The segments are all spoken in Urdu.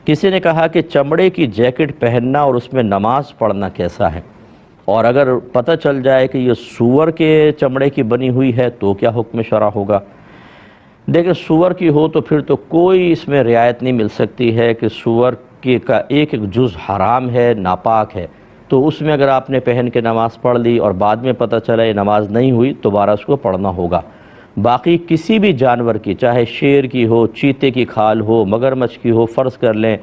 کسی نے کہا کہ چمڑے کی جیکٹ پہننا اور اس میں نماز پڑھنا کیسا ہے، اور اگر پتہ چل جائے کہ یہ سور کے چمڑے کی بنی ہوئی ہے تو کیا حکم شرع ہوگا؟ دیکھیں، سور کی ہو تو پھر تو کوئی اس میں رعایت نہیں مل سکتی ہے کہ سور کا ایک ایک جز حرام ہے، ناپاک ہے، تو اس میں اگر آپ نے پہن کے نماز پڑھ لی اور بعد میں پتہ چلا یہ نماز نہیں ہوئی، دوبارہ اس کو پڑھنا ہوگا۔ باقی کسی بھی جانور کی، چاہے شیر کی ہو، چیتے کی کھال ہو، مگرمچھ کی ہو، فرض کر لیں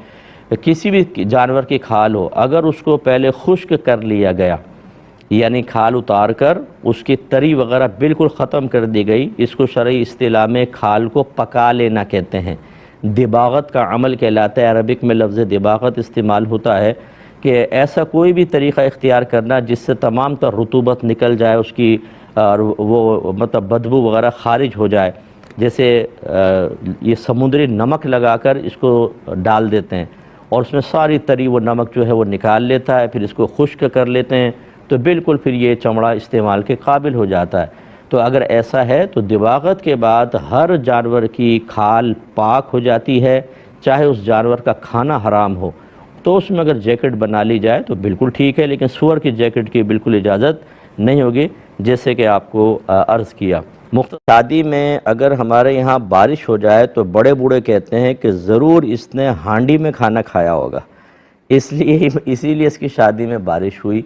کسی بھی جانور کی کھال ہو، اگر اس کو پہلے خشک کر لیا گیا، یعنی کھال اتار کر اس کی تری وغیرہ بالکل ختم کر دی گئی، اس کو شرعی اصطلاح میں کھال کو پکا لینا کہتے ہیں، دباغت کا عمل کہلاتا ہے۔ عربک میں لفظ دباغت استعمال ہوتا ہے کہ ایسا کوئی بھی طریقہ اختیار کرنا جس سے تمام تر رطوبت نکل جائے، اس کی وہ مطلب بدبو وغیرہ خارج ہو جائے۔ جیسے یہ سمندری نمک لگا کر اس کو ڈال دیتے ہیں اور اس میں ساری تری وہ نمک جو ہے وہ نکال لیتا ہے، پھر اس کو خشک کر لیتے ہیں، تو بالکل پھر یہ چمڑا استعمال کے قابل ہو جاتا ہے۔ تو اگر ایسا ہے تو دباغت کے بعد ہر جانور کی کھال پاک ہو جاتی ہے، چاہے اس جانور کا کھانا حرام ہو، تو اس میں اگر جیکٹ بنا لی جائے تو بالکل ٹھیک ہے، لیکن سور کی جیکٹ کی بالکل اجازت نہیں ہوگی، جیسے کہ آپ کو عرض کیا۔ شادی میں اگر ہمارے یہاں بارش ہو جائے تو بڑے بوڑھے کہتے ہیں کہ ضرور اس نے ہانڈی میں کھانا کھایا ہوگا، اسی لیے اس کی شادی میں بارش ہوئی،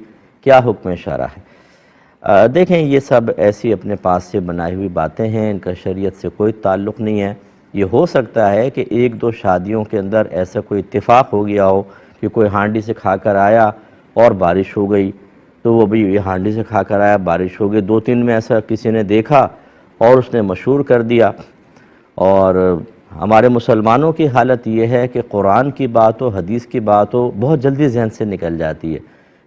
کیا حکم شرع ہے؟ دیکھیں، یہ سب ایسی اپنے پاس سے بنائی ہوئی باتیں ہیں، ان کا شریعت سے کوئی تعلق نہیں ہے۔ یہ ہو سکتا ہے کہ ایک دو شادیوں کے اندر ایسا کوئی اتفاق ہو گیا ہو کہ کوئی ہانڈی سے کھا کر آیا اور بارش ہو گئی، تو وہ بھی یہ ہانڈی سے کھا کر آیا، بارش ہو گئی، دو تین میں ایسا کسی نے دیکھا اور اس نے مشہور کر دیا۔ اور ہمارے مسلمانوں کی حالت یہ ہے کہ قرآن کی بات ہو، حدیث کی بات ہو، بہت جلدی ذہن سے نکل جاتی ہے،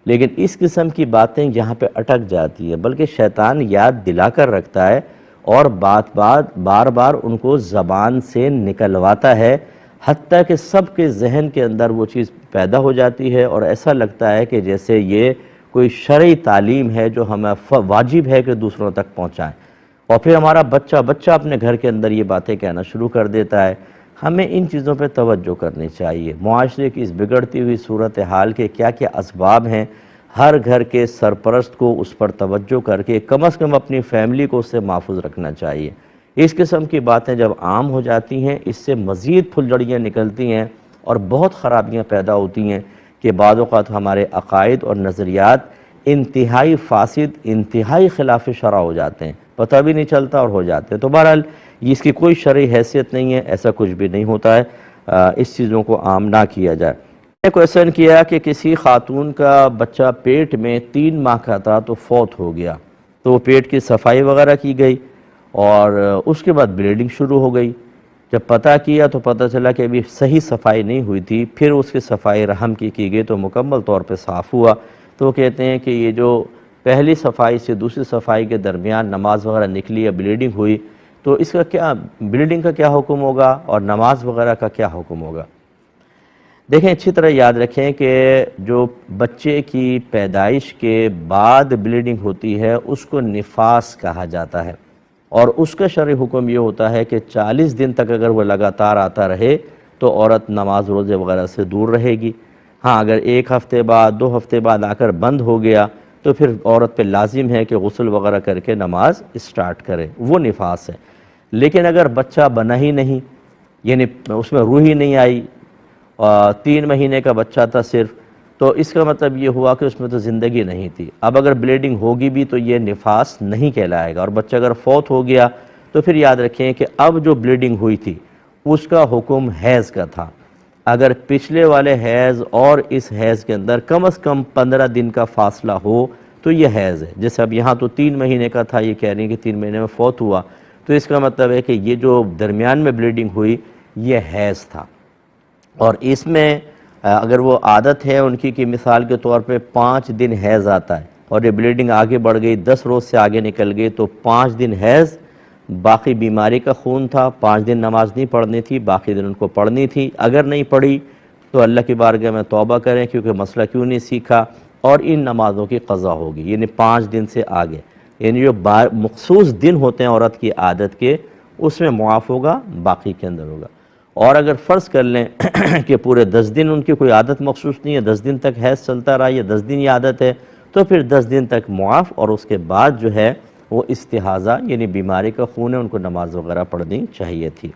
لیکن اس قسم کی باتیں یہاں پہ اٹک جاتی ہیں، بلکہ شیطان یاد دلا کر رکھتا ہے اور بار بار ان کو زبان سے نکلواتا ہے، حتیٰ کہ سب کے ذہن کے اندر وہ چیز پیدا ہو جاتی ہے اور ایسا لگتا ہے کہ جیسے یہ کوئی شرعی تعلیم ہے جو ہمیں واجب ہے کہ دوسروں تک پہنچائیں، اور پھر ہمارا بچہ اپنے گھر کے اندر یہ باتیں کہنا شروع کر دیتا ہے۔ ہمیں ان چیزوں پہ توجہ کرنی چاہیے۔ معاشرے کی اس بگڑتی ہوئی صورتحال کے کیا کیا اسباب ہیں، ہر گھر کے سرپرست کو اس پر توجہ کر کے کم از کم اپنی فیملی کو اس سے محفوظ رکھنا چاہیے۔ اس قسم کی باتیں جب عام ہو جاتی ہیں، اس سے مزید پھلجھڑیاں نکلتی ہیں اور بہت خرابیاں پیدا ہوتی ہیں کہ بعض اوقات ہمارے عقائد اور نظریات انتہائی فاسد، انتہائی خلاف شرع ہو جاتے ہیں، پتہ بھی نہیں چلتا اور ہو جاتے ہیں۔ تو بہرحال اس کی کوئی شرعی حیثیت نہیں ہے، ایسا کچھ بھی نہیں ہوتا ہے، اس چیزوں کو عام نہ کیا جائے۔ میں نے کویسچن کیا کہ کسی خاتون کا بچہ پیٹ میں 3 ماہ کا تھا تو فوت ہو گیا، تو وہ پیٹ کی صفائی وغیرہ کی گئی اور اس کے بعد بلیڈنگ شروع ہو گئی۔ جب پتہ کیا تو پتہ چلا کہ ابھی صحیح صفائی نہیں ہوئی تھی، پھر اس کی صفائی رحم کی گئی تو مکمل طور پہ صاف ہوا۔ تو وہ کہتے ہیں کہ یہ جو پہلی صفائی سے دوسری صفائی کے درمیان نماز وغیرہ نکلی یا بلیڈنگ ہوئی، تو اس کا کیا بلیڈنگ کا کیا حکم ہوگا اور نماز وغیرہ کا کیا حکم ہوگا؟ دیکھیں، اچھی طرح یاد رکھیں کہ جو بچے کی پیدائش کے بعد بلیڈنگ ہوتی ہے اس کو نفاس کہا جاتا ہے، اور اس کا شرعی حکم یہ ہوتا ہے کہ 40 دن تک اگر وہ لگاتار آتا رہے تو عورت نماز روزے وغیرہ سے دور رہے گی۔ ہاں، اگر 1 ہفتے بعد 2 ہفتے بعد آ کر بند ہو گیا تو پھر عورت پہ لازم ہے کہ غسل وغیرہ کر کے نماز اسٹارٹ کرے، وہ نفاس ہے۔ لیکن اگر بچہ بنا ہی نہیں، یعنی اس میں روح ہی نہیں آئی، 3 مہینے کا بچہ تھا صرف، تو اس کا مطلب یہ ہوا کہ اس میں تو زندگی نہیں تھی۔ اب اگر بلیڈنگ ہوگی بھی تو یہ نفاس نہیں کہلائے گا، اور بچہ اگر فوت ہو گیا تو پھر یاد رکھیں کہ اب جو بلیڈنگ ہوئی تھی اس کا حکم حیض کا تھا۔ اگر پچھلے والے حیض اور اس حیض کے اندر کم از کم 15 دن کا فاصلہ ہو تو یہ حیض ہے۔ جیسے اب یہاں تو 3 مہینے کا تھا، یہ کہہ رہی ہیں کہ 3 مہینے میں فوت ہوا، تو اس کا مطلب ہے کہ یہ جو درمیان میں بلیڈنگ ہوئی یہ حیض تھا۔ اور اس میں اگر وہ عادت ہے ان کی کہ مثال کے طور پہ 5 دن حیض آتا ہے اور یہ بلیڈنگ آگے بڑھ گئی، 10 روز سے آگے نکل گئی، تو 5 دن حیض، باقی بیماری کا خون تھا، 5 دن نماز نہیں پڑھنی تھی، باقی دن ان کو پڑھنی تھی۔ اگر نہیں پڑھی تو اللہ کی بارگاہ میں توبہ کریں، کیونکہ مسئلہ کیوں نہیں سیکھا، اور ان نمازوں کی قضا ہوگی، یعنی 5 دن سے آگے، یعنی جو مخصوص دن ہوتے ہیں عورت کی عادت کے، اس میں معاف ہوگا، باقی کے اندر ہوگا۔ اور اگر فرض کر لیں کہ پورے 10 دن ان کی کوئی عادت مخصوص نہیں ہے، 10 دن تک حیض چلتا رہا یا 10 دن یہ عادت ہے، تو پھر 10 دن تک معاف، اور اس کے بعد جو ہے وہ استحاضہ یعنی بیماری کا خون ہے، ان کو نماز وغیرہ پڑھنی چاہیے تھی۔